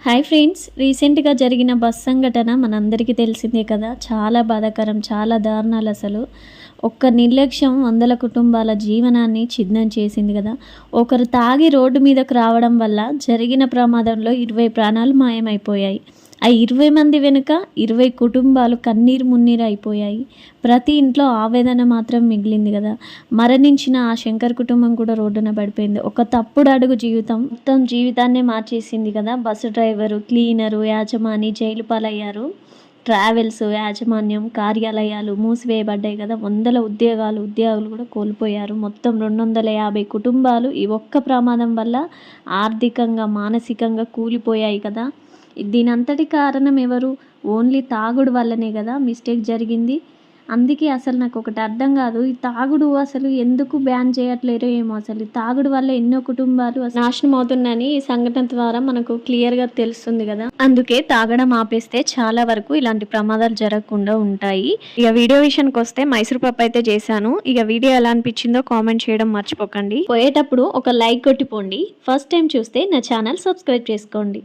Hi friends, రీసెంట్గా జరిగిన bus సంఘటన మనందరికీ తెలిసిందే కదా. చాలా బాధాకరం, చాలా దారుణాలు. అసలు ఒక్క నిర్లక్ష్యం వందల కుటుంబాల జీవనాన్ని ఛిన్నం చేసింది కదా. ఒకరు తాగి రోడ్డు మీదకు రావడం వల్ల జరిగిన ప్రమాదంలో 20 ప్రాణాలు మాయమైపోయాయి. ఆ 20 మంది వెనుక 20 కుటుంబాలు కన్నీరు మున్నీరు అయిపోయాయి. ప్రతి ఇంట్లో ఆవేదన మాత్రం మిగిలింది కదా. మరణించిన ఆ శంకర్ కుటుంబం కూడా రోడ్డున పడిపోయింది. ఒక తప్పుడు అడుగు జీవితం మొత్తం జీవితాన్నే మార్చేసింది కదా. బస్సు డ్రైవరు, క్లీనరు, యాజమాని జైలు పాలయ్యారు. ట్రావెల్స్ యాజమాన్యం కార్యాలయాలు మూసివేయబడ్డాయి కదా. వందల ఉద్యోగులు కూడా కోల్పోయారు. మొత్తం 250 కుటుంబాలు ఈ ఒక్క ప్రమాదం వల్ల ఆర్థికంగా మానసికంగా కూలిపోయాయి కదా. దీనంతటి కారణం ఎవరు? ఓన్లీ తాగుడు వల్లనే కదా మిస్టేక్ జరిగింది. అందుకే అసలు నాకు ఒకటి అర్థం కాదు, ఈ తాగుడు అసలు ఎందుకు బ్యాన్ చేయట్లేరో ఏమో. అసలు ఈ తాగుడు వల్ల ఎన్నో కుటుంబాలు నాశనం అవుతుందని ఈ సంఘటన ద్వారా మనకు క్లియర్గా తెలుస్తుంది కదా. అందుకే తాగడం ఆపేస్తే చాలా వరకు ఇలాంటి ప్రమాదాలు జరగకుండా ఉంటాయి. ఇక వీడియో విషయానికి వస్తే మైసూర్ పప్పు అయితే చేశాను. ఇక వీడియో ఎలా అనిపించిందో కామెంట్ చేయడం మర్చిపోకండి. పోయేటప్పుడు ఒక లైక్ కొట్టిపోండి. ఫస్ట్ టైం చూస్తే నా ఛానల్ సబ్స్క్రైబ్ చేసుకోండి.